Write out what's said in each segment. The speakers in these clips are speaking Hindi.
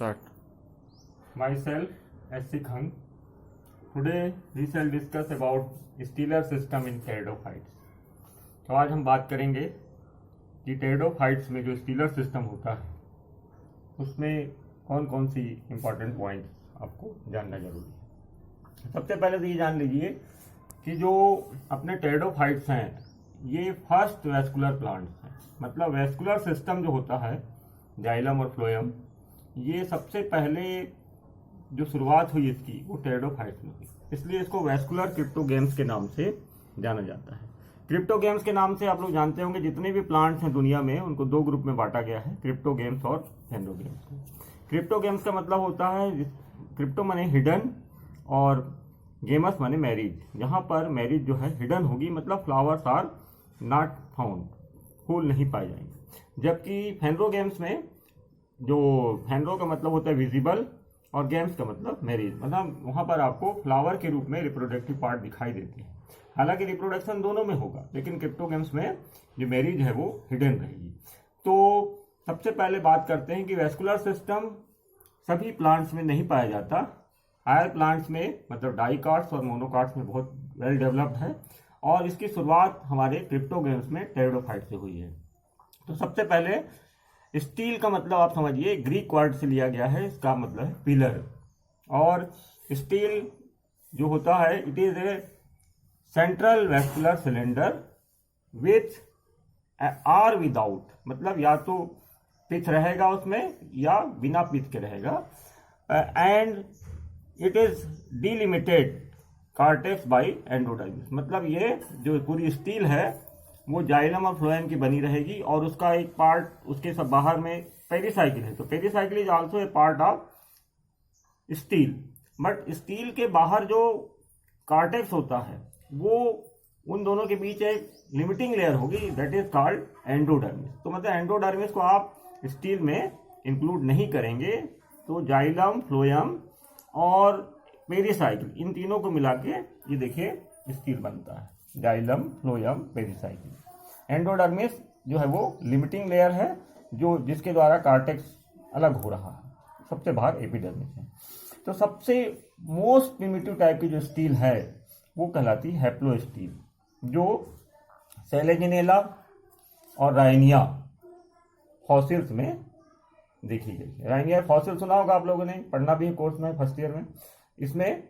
Start. Myself, S.C. Khang. Today we shall discuss about Steeler system in pteridophytes. तो आज हम बात करेंगे कि pteridophytes में जो स्टीलर सिस्टम होता है उसमें कौन कौन सी इंपॉर्टेंट पॉइंट्स आपको जानना जरूरी है। सबसे पहले तो ये जान लीजिए कि जो अपने pteridophytes हैं ये फर्स्ट वेस्कुलर प्लांट्स हैं। मतलब वेस्कुलर सिस्टम जो होता है जाइलम और फ्लोएम, ये सबसे पहले जो शुरुआत हुई इसकी वो pteridophytes में हुई, इसलिए इसको वेस्कुलर क्रिप्टोगेम्स के नाम से जाना जाता है। क्रिप्टोगेम्स के नाम से आप लोग जानते होंगे जितने भी प्लांट्स हैं दुनिया में उनको दो ग्रुप में बांटा गया है, क्रिप्टोगेम्स और फेनोगेम्स। क्रिप्टोगेम्स का मतलब होता है, क्रिप्टो माने हिडन और गेमस माने मैरिज। यहाँ पर मैरिज जो है हिडन होगी, मतलब फ्लावर्स आर नॉट फाउंड, फूल नहीं पाए जाएंगे। जबकि फेनोगेम्स में जो फेनरो का मतलब होता है विजिबल और गेम्स का मतलब मैरिज, मतलब वहाँ पर आपको फ्लावर के रूप में रिप्रोडक्टिव पार्ट दिखाई देते हैं। हालांकि रिप्रोडक्शन दोनों में होगा, लेकिन क्रिप्टोगेम्स में जो मैरिज है वो हिडन रहेगी। तो सबसे पहले बात करते हैं कि वेस्कुलर सिस्टम सभी प्लांट्स में नहीं पाया जाता। हायर प्लांट्स में मतलब डाइकार्ड्स और मोनोकार्ड्स में बहुत वेल डेवलप्ड है, और इसकी शुरुआत हमारे क्रिप्टोगेम्स में टेरिडोफाइट से हुई है। तो सबसे पहले स्टील का मतलब आप समझिए ग्रीक वर्ड से लिया गया है, इसका मतलब है पिलर। और स्टील जो होता है it is a central vascular cylinder with or without, मतलब या तो पिच रहेगा उसमें या बिना पिच के रहेगा। And it is delimited cortex by endodermis, मतलब ये जो पूरी स्टील है वो जाइलम और फ्लोएम की बनी रहेगी, और उसका एक पार्ट उसके सब बाहर में पेरिसाइकिल है। तो pericycle is also a part of stele, but still के बाहर जो कार्टेक्स होता है वो उन दोनों के बीच एक लिमिटिंग लेयर होगी, दैट इज कॉल्ड एंडोडर्मिस। तो मतलब एंडोडर्मिस को आप स्टील में इंक्लूड नहीं करेंगे। तो जाइलम, फ्लोएम और पेरिसाइकिल, इन तीनों को मिला के ये देखिए स्टील बनता है, जाइलम, फ्लोएम, पेरिसाइकिल। एंडोडर्मिस जो है वो लिमिटिंग लेयर है, जो जिसके द्वारा कार्टेक्स अलग हो रहा है। सबसे बाहर एपिडर्मिस है। तो सबसे मोस्ट प्रिमिटिव टाइप की जो स्टील है वो कहलाती है हैप्लो स्टील, जो सेलेजिनेला और राइनिया फॉसिल्स में देखी गई। राइनिया फॉसिल सुना होगा आप लोगों ने, पढ़ना भी है कोर्स में फर्स्ट ईयर में। इसमें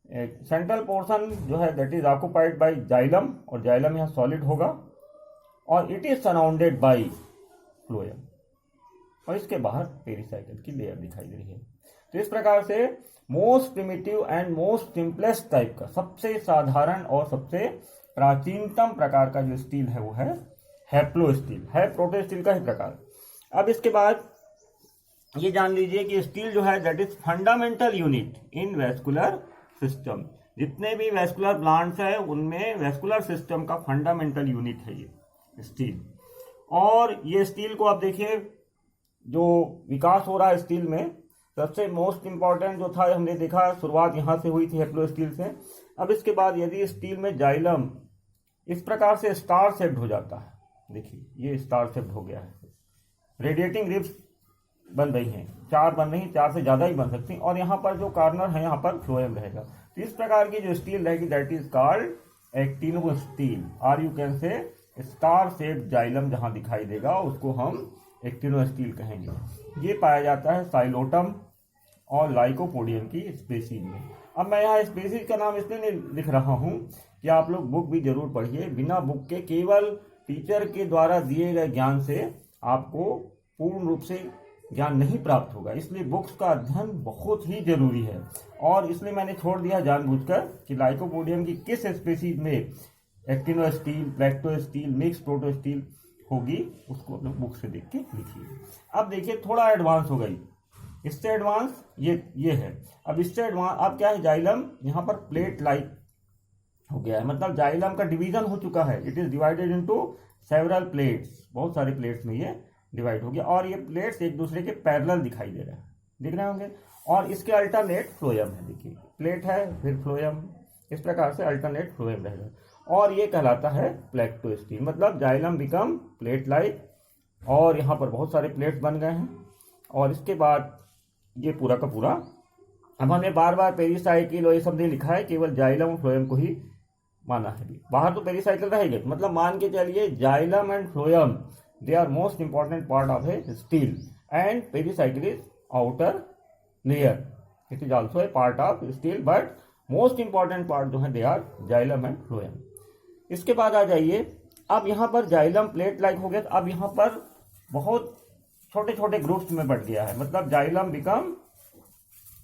सेंट्रल पोर्शन जो है that is occupied by xylem, और जाइलम यहाँ सॉलिड होगा, और it is surrounded bye phloem, और इसके बाहर पेरिसाइकिल की लेयर दिखाई दे रही है। तो इस प्रकार से most primitive and most simplest type का, सबसे साधारण और सबसे प्राचीनतम प्रकार का जो स्टील है वो है हैप्लो स्टील, है प्रोटो स्टील का ही प्रकार। अब इसके बाद ये जान लीजिए कि स्टील जो है that is fundamental unit in vascular system. जितने भी वेस्कुलर प्लांट्स है उनमें वेस्कुलर सिस्टम का फंडामेंटल यूनिट है ये स्टील। और ये स्टील को आप देखिए जो विकास हो रहा है स्टील में, सबसे मोस्ट इंपॉर्टेंट जो था हमने देखा शुरुआत यहाँ से हुई थी हैप्लो स्टील से। अब इसके बाद यदि स्टील में जाइलम इस प्रकार से स्टार शेप्ड हो जाता है, देखिए ये स्टार शेप्ड हो गया है, रेडिएटिंग रिब्स बन रही हैं, 4 बन रही हैं, 4 से ज्यादा ही बन सकती हैं, और यहाँ पर जो कॉर्नर है यहाँ पर फ्लोएम रहेगा। तो इस प्रकार की जो स्टील रहेगी that is called actinostele, और you can say star shaped xylem जहां दिखाई देगा उसको हम एक्टिनो स्टील कहेंगे। ये पाया जाता है साइलोटम और लाइकोपोडियम की स्पीसीज में। अब मैं यहाँ स्पीसीज का नाम इसलिए नहीं लिख रहा हूँ कि आप लोग बुक भी जरूर पढ़िए। बिना बुक के केवल टीचर के द्वारा दिए गए ज्ञान से आपको पूर्ण रूप से ज्ञान नहीं प्राप्त होगा, इसलिए बुक्स का अध्ययन बहुत ही जरूरी है। और इसलिए मैंने छोड़ दिया जानबूझकर कि लाइकोपोडियम की किस स्पीसीज में actinostele, plectostele, mix protostele, उसको अपने बुक से देख के लिखिए। अब देखिए थोड़ा एडवांस हो गई, इससे एडवांस ये है। अब इससे एडवांस अब क्या है, जाइलम यहाँ पर प्लेट लाइक हो गया है, मतलब जाइलम का डिवीजन हो चुका है। It is divided into several plates, बहुत सारे प्लेट्स में ये डिवाइड हो गया, और ये प्लेट्स एक दूसरे के पैरेलल दिखाई दे रहे हैं, दिख रहे होंगे। और इसके अल्टरनेट फ्लोएम है, देखिए प्लेट है फिर फ्लोएम, इस प्रकार से अल्टरनेट फ्लोएम रहेगा, और ये कहलाता है प्लेक्टो स्टील। मतलब जाइलम बिकम प्लेट लाइक, और यहाँ पर बहुत सारे प्लेट्स बन गए हैं, और इसके बाद ये पूरा का पूरा। अब हमने बार बार पेरिसाइकिल और ये सब नहीं लिखा है, केवल जाइलम और फ्लोएम को ही माना है। बाहर तो पेरिसाइकिल रहेगा, मतलब मान के चलिए xylem and phloem they are most important part of a stele and pericycle is outer layer, it is also a part of stele, but most important part जो है they are xylem and phloem. इसके बाद आ जाइए, अब यहाँ पर जाइलम प्लेट लाइक हो गया, तो अब यहाँ पर बहुत छोटे छोटे ग्रुप्स में बढ़ गया है, मतलब जाइलम बिकम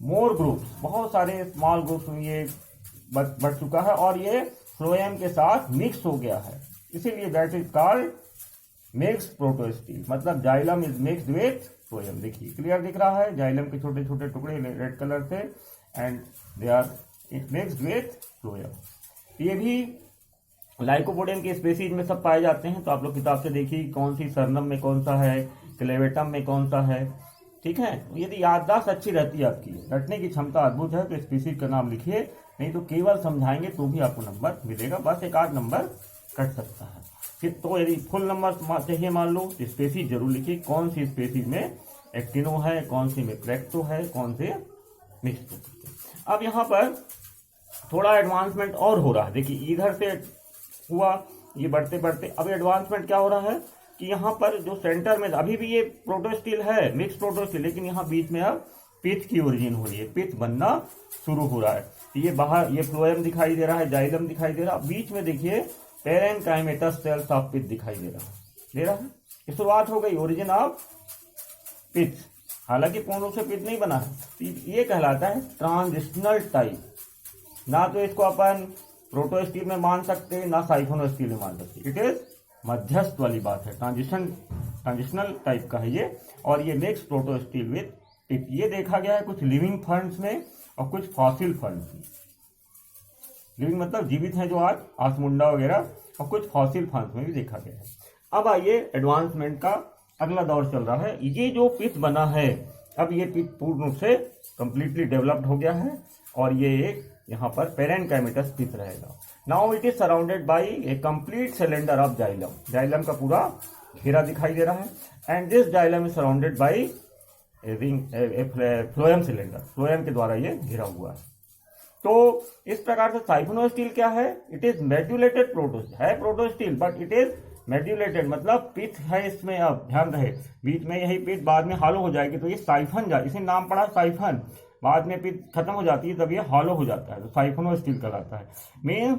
मोर ग्रुप्स, बहुत सारे स्मॉल ग्रुप्स में ये बढ़ चुका है और ये फ्लोएम के साथ मिक्स हो गया है, इसीलिए that is called mix protostele, मतलब xylem is mixed with phloem. देखिए क्लियर दिख रहा है, जाइलम के छोटे छोटे टुकड़े रेड कलर से and they are it mixed with phloem. ये भी लाइकोपोडियम के स्पीसीज में सब पाए जाते हैं, तो आप लोग किताब से देखिए कौन सी सरनम में कौन सा है, क्लेवेटम में कौन सा है, ठीक है। यदि याददाश्त अच्छी रहती है आपकी, रटने की क्षमता अद्भुत है, तो स्पीसीज का नाम लिखिए, नहीं तो केवल समझाएंगे तो भी आपको नंबर मिलेगा, बस एक आध नंबर कट सकता है। फिर तो यदि फुल नंबर चाहिए मान लो तो स्पीसीज जरूर लिखिए, कौन सी स्पीसीज में एक्टिनो है, कौन सी में प्लेक्टो है, कौन से मिक्स। अब यहाँ पर थोड़ा एडवांसमेंट और हो रहा है, देखिए इधर से हुआ, ये बढ़ते बढ़ते अब एडवांसमेंट क्या हो रहा है कि यहाँ पर जो सेंटर में अभी भी ये प्रोटोस्टील है, मिक्स प्रोटोस्टील, लेकिन यहाँ बीच में अब पिथ की ओरिजिन हो रही है, पिथ बनना शुरू हो रहा है। ये बाहर ये फ्लोएम दिखाई दे रहा है, जाइलम दिखाई दे रहा है, बीच में देखिए पेरेन्काइमेटस सेल्स ऑफ पिथ दिखाई दे रहा है, ये शुरुआत हो गई, ओरिजिन ऑफ पिथ, हालांकि पूर्ण रूप से पिथ नहीं बना है। तो ये कहलाता है ट्रांजिशनल टाइप, ना तो इसको अपन प्रोटोस्टील में मान सकते हैं ना साइफोनोस्टील में मान सकते, इट इज मध्यस्थ वाली बात है, ट्रांजिशनल टाइप का है ये, और ये मिक्स प्रोटोस्टील विथ पिथ। ये देखा गया है कुछ लिविंग फंड्स में और कुछ फॉसिल फंड्स में, लिविंग मतलब जीवित हैं जो आज आसमुंडा वगैरह, और कुछ फॉसिल फंड्स में भी देखा गया है। अब आइए एडवांसमेंट का अगला दौर चल रहा है, ये जो पिथ बना है अब ये पिथ पूर्ण रूप से कंप्लीटली डेवलप्ड हो गया है और ये एक यहाँ पर पेरेन्काइमेटस पिथ रहेगा। Now it is surrounded by A complete cylinder of xylem, xylem का पूरा घेरा दिखाई दे रहा है and this xylem is surrounded by phloem cylinder, phloem के द्वारा ये घिरा हुआ है। तो इस प्रकार से साइफोनोस्टील क्या है, इट इज मेड्यूलेटेड प्रोटोस्टील, है प्रोटोस्टील बट इट इज मेड्यूलेटेड, मतलब पिथ है इसमें, अब ध्यान रहे बीच में यही पिथ बाद में हॉलो हो जाएगी, तो ये साइफन इसे नाम पड़ा साइफन, बाद में पिथ खत्म हो जाती है तब ये हॉलो हो जाता है, तो साइफोनोस्टील कहलाता है। Mean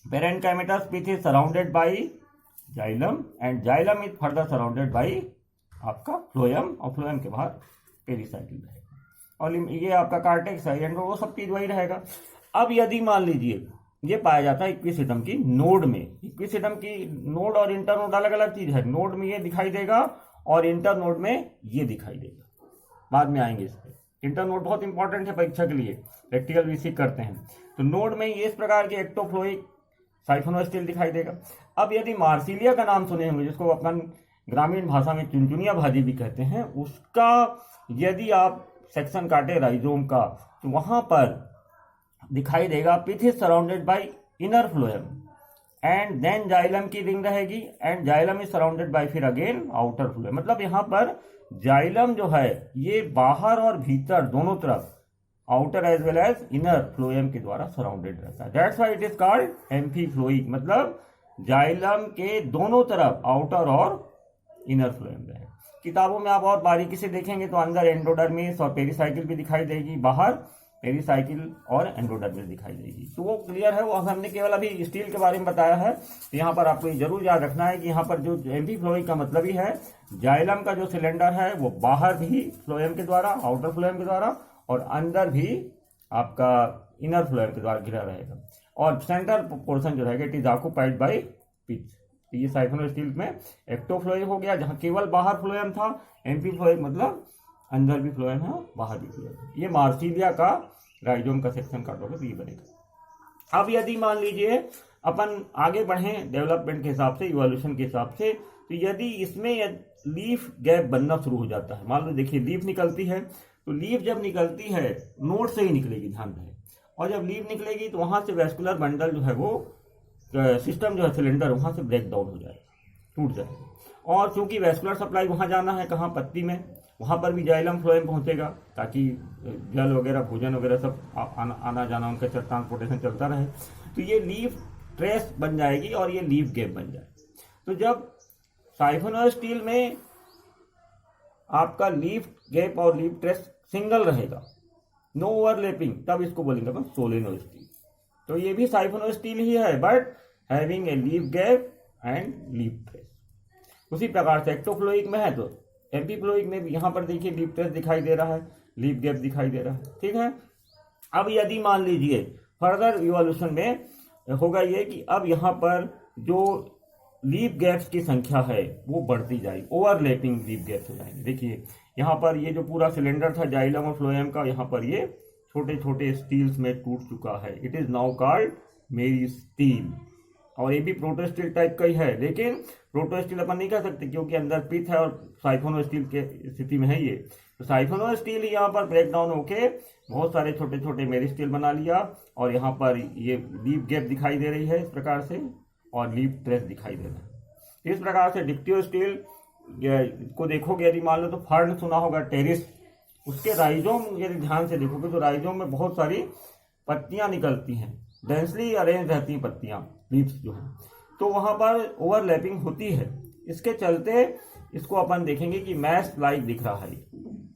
parenchymatous pith is surrounded by xylem and xylem is further surrounded by आपका फ्लोएम, और फ्लोएम के बाहर पेरिसाइकिल रहेगा, और ये आपका कार्टेक्स है एंड वो सब चीज वही रहेगा। अब यदि मान लीजिए ये पाया जाता है इक्विसिटम की नोड में, इक्विसिटम की नोड और इंटरनोड अलग अलग चीज है, नोड में ये दिखाई देगा और इंटरनोड में ये दिखाई देगा, बाद में आएंगे इस पर। इंटरनोड बहुत इंपॉर्टेंट है परीक्षा के लिए, प्रैक्टिकल भी सीख करते हैं। तो नोड में ये इस प्रकार के एक्टोफ्लोइक साइफोनोस्टील दिखाई देगा। अब यदि मार्सिलिया का नाम सुने होंगे, जिसको अपन ग्रामीण भाषा में चुनचुनिया भाजी भी कहते हैं, उसका यदि आप सेक्शन काटे राइजोम का तो वहां पर दिखाई देगा pith is surrounded by inner phloem and then xylem की रिंग रहेगी and xylem is surrounded by फिर अगेन आउटर फ्लोएम, मतलब यहाँ पर जाइलम जो है ये बाहर और भीतर दोनों तरफ outer as well as inner phloem के द्वारा सराउंडेड रहता है, that's why it is called amphiphloic, मतलब जाइलम के दोनों तरफ आउटर और इनर फ्लोएम रहे। किताबों में आप और बारीकी से देखेंगे तो अंदर एंडोडर्मिस और पेरिसाइकिल भी दिखाई देगी, बाहर पेरिसाइकिल और एंडोडर्मिस दिखाई देगी, तो वो क्लियर है। वो हमने केवल अभी स्टील के बारे में बताया है, तो यहाँ पर आपको जरूर याद रखना है कि यहाँ पर जो एम्फीफ्लोइक का मतलब ही है जाइलम का जो सिलेंडर है वो बाहर भी फ्लोएम के द्वारा, आउटर फ्लोएम के द्वारा, और अंदर भी आपका इनर फ्लोएम के द्वारा घिरा रहेगा, और सेंटर पोर्शन जो रहेगा it is occupied by pitch. तो ये साइफोनोस्टील में एक्टोफ्लोइक हो गया, जहाँ केवल बाहर फ्लोएम था, एम्फीफ्लोइक मतलब अंदर भी फ्लोएम है बाहर भी फ्लोएम। ये मार्सिलिया का राइजोम का सेक्शन काटोगे तो ये बनेगा। अब यदि मान लीजिए अपन आगे बढ़े डेवलपमेंट के हिसाब से, इवोल्यूशन के हिसाब से, तो यदि इसमें लीफ गैप बनना शुरू हो जाता है, मान लो देखिए लीफ निकलती है, तो लीफ जब निकलती है नोड से ही निकलेगी, ध्यान रहे, और जब लीफ निकलेगी तो वहां से वेस्कुलर बंडल जो है वो सिस्टम जो है सिलेंडर वहां से ब्रेक डाउन हो जाएगा, टूट जाएगा, और चूंकि वेस्कुलर सप्लाई वहां जाना है कहाँ, पत्ती में, वहाँ पर भी जाइलम फ्लोएम पहुँचेगा ताकि जल वगैरह भोजन वगैरह सब आना जाना उनका ट्रांसपोर्टेशन चलता रहे। तो ये लीफ ट्रेस बन जाएगी और ये लीफ गैप बन जाएगी। तो जब साइफोनोइड स्टील में आपका लीफ गैप और लीफ ट्रेस सिंगल रहेगा, नो ओवरलैपिंग, तब इसको बोलेंगे अपन सोलेनोइड स्टील। तो ये भी साइफोनोइड स्टील ही है but having a leaf gap and leaf trace. उसी प्रकार से एक्टोफ्लोइक में है तो एम्पीफ्लोइक में भी यहाँ पर देखिए लीफ ट्रेस दिखाई दे रहा है, लीफ गैप दिखाई दे रहा है। ठीक है। अब यदि मान लीजिए फर्दर इवोल्यूशन में होगा ये कि अब यहाँ पर जो लीफ गैप्स की संख्या है वो बढ़ती जाएगी, ओवरलैपिंग लीफ गैप्स हो जाएंगे। देखिए यहाँ पर ये जो पूरा सिलेंडर था जाइलम और फ्लोएम का, यहाँ पर ये छोटे छोटे स्टील्स में टूट चुका है। It is now called meristele. और ये भी प्रोटोस्टील टाइप का ही है, लेकिन प्रोटोस्टील अपन नहीं कह सकते क्योंकि अंदर पिथ है और साइफोनो स्टील के स्थिति में है ये। तो साइफोनो स्टील ही यहाँ पर ब्रेक डाउन होके बहुत सारे छोटे छोटे मेरिस्टील बना लिया और यहाँ पर ये लीफ गैप दिखाई दे रही है इस प्रकार से और लीफ ट्रेस दिखाई दे रहा है। इस प्रकार से डिक्टियो स्टील को देखोगे यदि मान लो तो फर्न सुना होगा टेरिस, उसके राइजोम यदि ध्यान से देखोगे तो राइजोम में बहुत सारी पत्तियां निकलती हैं, डेंसली अरेंज रहती हैं पत्तियां, लीव्स जो है, तो वहां पर ओवरलैपिंग होती है। इसके चलते इसको अपन देखेंगे कि मैश लाइक दिख रहा है,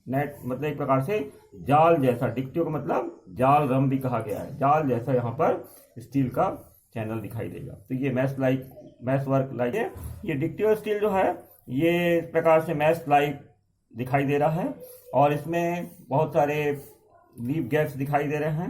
नेट मतलब एक प्रकार से जाल जैसा, डिक्टियो का मतलब जाल रम भी कहा गया है, जाल जैसा यहाँ पर स्टील का चैनल दिखाई देगा। तो ये मैश वर्क लाइक है। ये डिक्टियो स्टील जो है ये इस प्रकार से मैश लाइक दिखाई दे रहा है और इसमें बहुत सारे लीफ गैप्स दिखाई दे रहे हैं,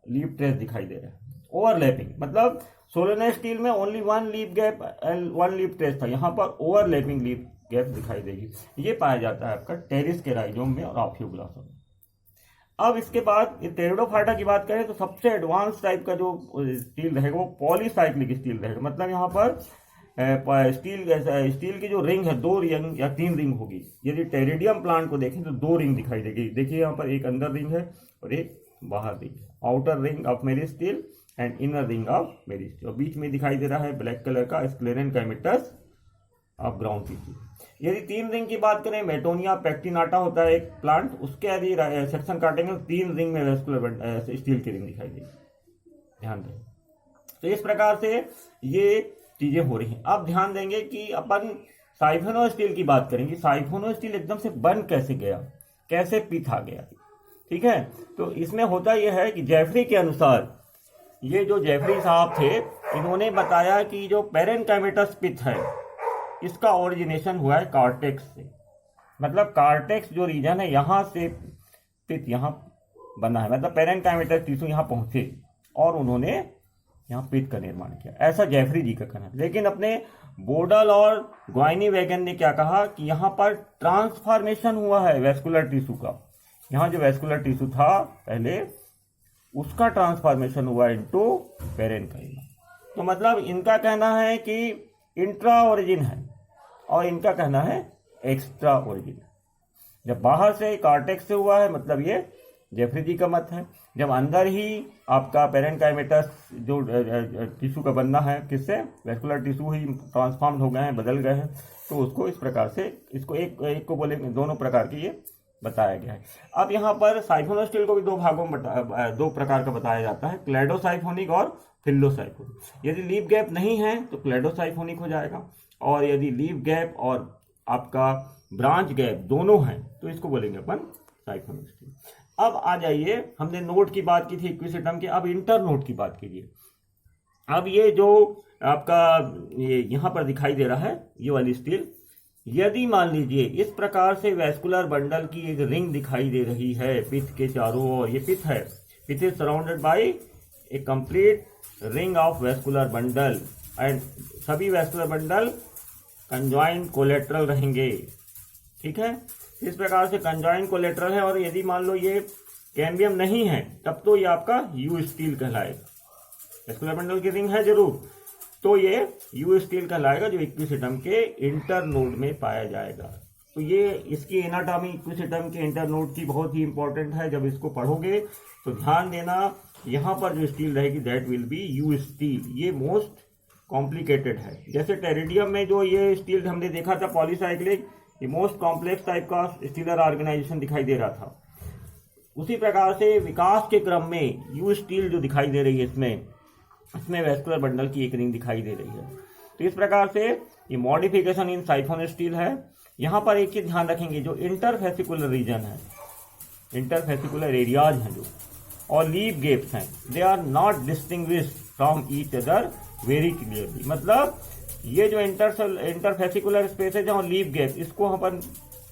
लीफ ट्रेस दिखाई दे रहे हैं। ओवरलैपिंग मतलब सोलेनोइड स्टील में only one leaf gap and one leaf trace था, यहाँ पर ओवरलैपिंग लीफ गैप दिखाई देगी। ये पाया जाता है आपका टेरिस के राइजोम में और ऑफियोग्लासम में। अब इसके बाद टेरिडोफाइटा की बात करें तो सबसे एडवांस टाइप का जो स्टील रहेगा वो पॉलीसाइक्लिक स्टील रहेगा। मतलब यहाँ पर स्टील की जो रिंग है 2 रिंग या 3 रिंग होगी। यदि टेरिडियम प्लांट को देखें तो 2 रिंग दिखाई देगी। देखिए यहाँ पर एक अंदर रिंग है और एक बाहर रिंग है, outer ring of meristele and inner ring of meristele, और बीच में दिखाई दे रहा है ब्लैक कलर का स्क्लेरेनकाइमेटस ऑफ ग्राउंड टिश्यू। यदि 3 रिंग की बात करें, मेटोनिया पैक्टिनाटा होता है एक प्लांट, उसके यदि सेक्शन काटेंगे तो 3 रिंग में वेस्कुलर स्टील की रिंग दिखाई देगी, ध्यान दें। तो इस प्रकार से ये चीजें हो रही हैं। अब ध्यान देंगे कि अपन साइफोनो स्टील की बात करेंगे, साइफोनो स्टील एकदम से बन कैसे गया, कैसे पिथ आ गया। ठीक है, तो इसमें होता यह है कि जेफरी के अनुसार, ये जो जेफरी साहब थे इन्होंने बताया कि जो पेरेनकाइमेटस पिथ है इसका ओरिजिनेशन हुआ है कार्टेक्स से। मतलब कार्टेक्स जो रीजन है यहाँ से पिथ यहाँ बना है, मतलब पेरेनकाइमेटस टिश्यू यहाँ पहुंचे और उन्होंने यहाँ पिथ का निर्माण किया, ऐसा जेफरी जी का कहना है। लेकिन अपने बोडल और ग्वाइनी वैगन ने क्या कहा कि यहाँ पर ट्रांसफॉर्मेशन हुआ है वेस्कुलर टिश्यू का। यहाँ जो वेस्कुलर टिश्यू था पहले उसका ट्रांसफॉर्मेशन हुआ इनटू पेरेनकाइमा। तो मतलब इनका कहना है कि इंट्रा ओरिजिन है और इनका कहना है एक्स्ट्रा ओरिजिन। जब बाहर से कार्टेक्स से हुआ है मतलब ये जेफरी जी का मत है। जब अंदर ही आपका पेरेनकाइमेटस जो टिश्यू का बनना है किससे, वेस्कुलर टिश्यू ही ट्रांसफॉर्म हो गए हैं, बदल गए हैं, तो उसको इस प्रकार से इसको एक को बोले दोनों प्रकार की ये बताया गया है। अब यहाँ पर साइफोनो स्टील को भी 2 भागों में 2 प्रकार का बताया जाता है, क्लेडोसाइफोनिक और फिल्लोसाइफोनिक। यदि लीफ गैप नहीं है तो क्लेडोसाइफोनिक हो जाएगा, और यदि लीफ गैप और आपका ब्रांच गैप दोनों हैं तो इसको बोलेंगे अपन साइफोनो स्टील। अब आ जाइए, हमने नोड की बात की थी इक्विसिटम की, अब इंटर नोड की बात कीजिए। अब ये जो आपका ये यहाँ पर दिखाई दे रहा है ये वाली स्टील, यदि मान लीजिए इस प्रकार से वेस्कुलर बंडल की एक रिंग दिखाई दे रही है पिथ के चारों ओर, ये पिथ है, pith is surrounded by a complete ring of vascular bundle and सभी वेस्कुलर बंडल कंजॉइंट कोलेट्रल रहेंगे। ठीक है, इस प्रकार से कंजॉइंट कोलेट्रल है, और यदि मान लो ये कैम्बियम नहीं है तब तो ये आपका यू स्टील कहलाएगा। वेस्कुलर बंडल की रिंग है जरूर, तो ये यू स्टील कहलाएगा जो इक्विसिटम के इंटर नोड में पाया जाएगा। तो ये इसकी एनाटॉमी इक्विसिटम के इंटर नोड की बहुत ही इंपॉर्टेंट है। जब इसको पढ़ोगे तो ध्यान देना, यहाँ पर जो स्टील रहेगी that will be you steel. ये मोस्ट कॉम्प्लिकेटेड है। जैसे टेरिडियम में जो ये स्टील हमने देखा था पॉलीसाइक्लिक, ये मोस्ट कॉम्प्लेक्स टाइप का स्टीलर ऑर्गेनाइजेशन दिखाई दे रहा था। उसी प्रकार से विकास के क्रम में यू स्टील जो दिखाई दे रही है इसमें वेस्कुलर बंडल की एक रिंग दिखाई दे रही है। तो इस प्रकार से ये मॉडिफिकेशन इन साइफोन स्टील है। यहाँ पर एक चीज ध्यान रखेंगे, जो इंटरफेसिकुलर रीजन है, इंटरफेसिकुलर एरियाज हैं जो, और लीफ गेप्स हैं, they are not distinguished from each other very clearly. मतलब ये जो इंटरफेसिकुलर स्पेसेज और लीफ गैप, इसको हम अपन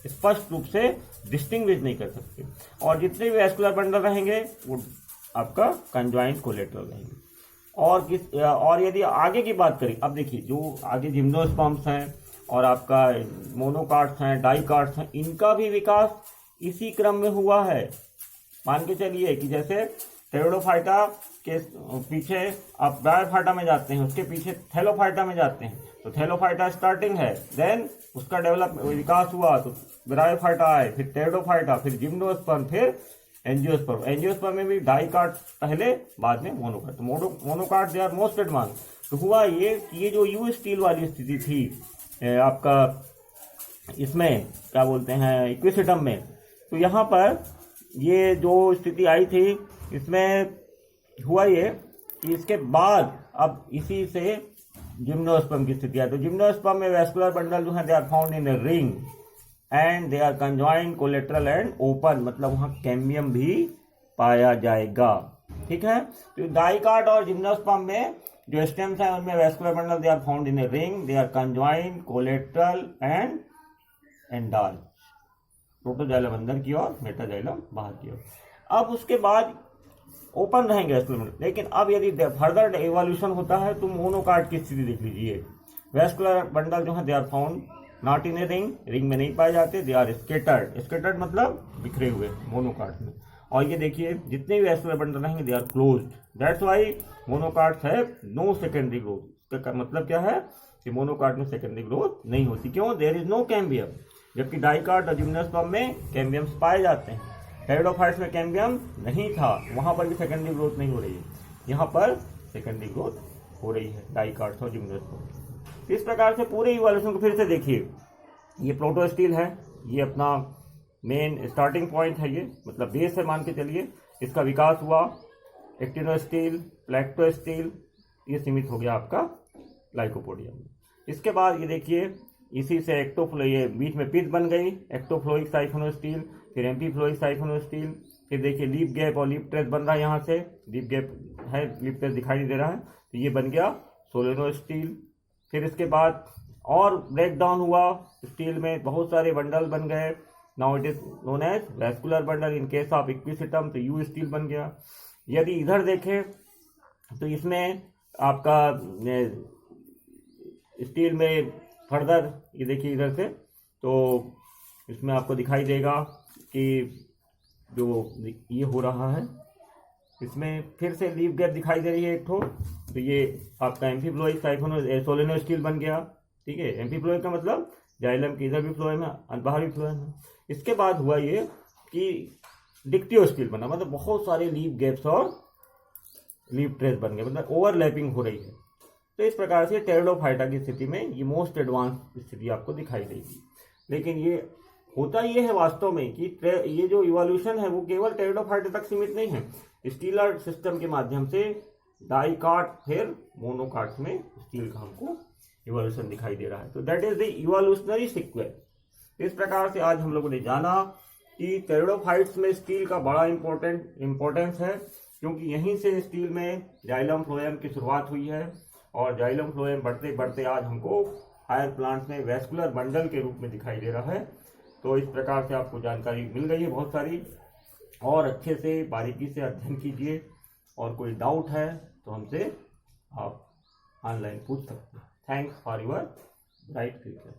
स्पष्ट रूप से डिस्टिंग्विश नहीं कर सकते। और जितने भी वेस्कुलर बंडल रहेंगे वो आपका कंजॉइंट कोलेटरल रहेंगे। और यदि आगे की बात करें, अब देखिए जो आगे जिम्नोस्पर्म्स हैं और आपका मोनोकार्ड्स हैं, डाइकार्ड्स हैं, इनका भी विकास इसी क्रम में हुआ है। मान के चलिए कि जैसे टेरिडोफाइटा के पीछे आप ब्रायोफाइटा में जाते हैं, उसके पीछे थैलोफाइटा में जाते हैं, तो थैलोफाइटा स्टार्टिंग है, देन उसका विकास हुआ तो ब्रायोफाइटा आए, फिर टेरिडोफाइटा, फिर जिम्नोस्पर्म, फिर एंजियोस्पर्म। एंजियोस्पर्म में भी डाइकार्ड पहले, बाद में मोनोकार्ड। तो मोनोकार्ड दे आर मोस्ट एडवांस। तो हुआ ये कि ये जो यू स्टील वाली स्थिति थी आपका इसमें क्या बोलते हैं इक्विसिटम में, तो यहाँ पर ये जो स्थिति आई थी इसमें हुआ ये कि इसके बाद अब इसी से जिम्नोस्पर्म की स्थिति आई। तो जिम्नोस्पर्म में वेस्कुलर बंडल जो है they are found in a ring and they are conjoint collateral and open, मतलब वहां कैम्बियम भी पाया जाएगा। ठीक है, तो डाइकार्ड और जिम्नोस्पर्म में जो स्टेम्स हैं उनमें vascular bundle they are found in a ring, they are conjoint collateral and endarch, protoxylem अंदर की ओर, मेटाजाइलम बाहर की ओर। अब उसके बाद ओपन रहेंगे वेस्कुलर बंडल। लेकिन अब यदि फर्दर एवोल्यूशन होता है तो मोनोकार्ड की स्थिति देख लीजिए। वेस्कुलर बंडल जो है they are found not in a ring, ring में नहीं पाए जाते, दे आर स्केटर्ड, स्केटर्ड मतलब बिखरे हुए मोनोकार्ड में। और ये देखिए जितने भी वेस्कुलर बंडल रहेंगे they are closed, that's why monocots have no secondary growth. इसका मतलब क्या है कि मोनोकार्ड में सेकेंडरी ग्रोथ नहीं होती। क्यों? There is no cambium. जबकि डाइकार्ड और जिम्नोस्पर्म में कैम्बियम्स पाए जाते हैं। टेरिडोफाइट्स में कैम्बियम नहीं था, वहां पर भी सेकेंडरी ग्रोथ नहीं हो रही है, यहाँ पर सेकेंडरी ग्रोथ हो रही है डाइकार्ड्स और जिम्नोस्पर्म। इस प्रकार से पूरे इवोल्यूशन को फिर से देखिए। ये प्रोटो स्टील है, ये अपना मेन स्टार्टिंग पॉइंट है, ये मतलब बेस है मान के चलिए। इसका विकास हुआ एक्टिनो स्टील, प्लेक्टो स्टील, ये सीमित हो गया आपका लाइकोपोडियम में। इसके बाद ये देखिए इसी से एक्टोफ्लो, ये बीच में पिथ बन गई, एक्टोफ्लोइक साइफोनो स्टील, फिर एम्पीफ्लोइक साइफोनो स्टील, फिर देखिए लीफ गैप और लीफ ट्रेस बन रहा है, यहाँ से लीफ गैप है, लीफ ट्रेस दिखाई नहीं दे रहा है, तो ये बन गया सोलेनो स्टील। फिर इसके बाद और ब्रेक डाउन हुआ स्टील में, बहुत सारे बंडल बन गए, now it is known as vascular bundle. In case of Equisetum तो यू स्टील बन गया। यदि इधर देखें तो इसमें आपका स्टील में फर्दर ये देखिए इधर से, तो इसमें आपको दिखाई देगा कि जो ये हो रहा है, इसमें फिर से लीफ गैप दिखाई दे रही है एक ठो, तो ये आपका एम्फीफ्लोइक साइफोनो सोलेनो स्टील बन गया। ठीक है, एम्फीफ्लोइक का मतलब जाइलम के इधर भी फ्लोएम है, बाहर भी फ्लोएम है। इसके बाद हुआ ये कि डिक्टियो स्टील बना, मतलब बहुत सारे लीफ गैप्स और लीफ ट्रेस बन गए, मतलब ओवरलैपिंग हो रही है। तो इस प्रकार से टेरिडोफाइटा की स्थिति में ये मोस्ट एडवांस स्थिति आपको दिखाई देगी। लेकिन ये होता ये है वास्तव में कि ये जो इवोल्यूशन है वो केवल टेरिडोफाइटा तक सीमित नहीं है। स्टीलर सिस्टम के माध्यम से डाइकार्ड फिर मोनोकार्ड में स्टील का हमको इवोल्यूशन दिखाई दे रहा है। तो that is the evolutionary sequence. इस प्रकार से आज हम लोगों ने जाना कि टेरिडोफाइट्स में स्टील का बड़ा इंपॉर्टेंस है, क्योंकि यहीं से स्टील में जाइलम फ्लोएम की शुरुआत हुई है, और जाइलम फ्लोएम बढ़ते बढ़ते आज हमको हायर प्लांट्स में वेस्कुलर बंडल के रूप में दिखाई दे रहा है। तो इस प्रकार से आपको जानकारी मिल गई है बहुत सारी, और अच्छे से बारीकी से अध्ययन कीजिए, और कोई डाउट है तो हमसे आप ऑनलाइन पूछ सकते हैं। Thanks for your bright future.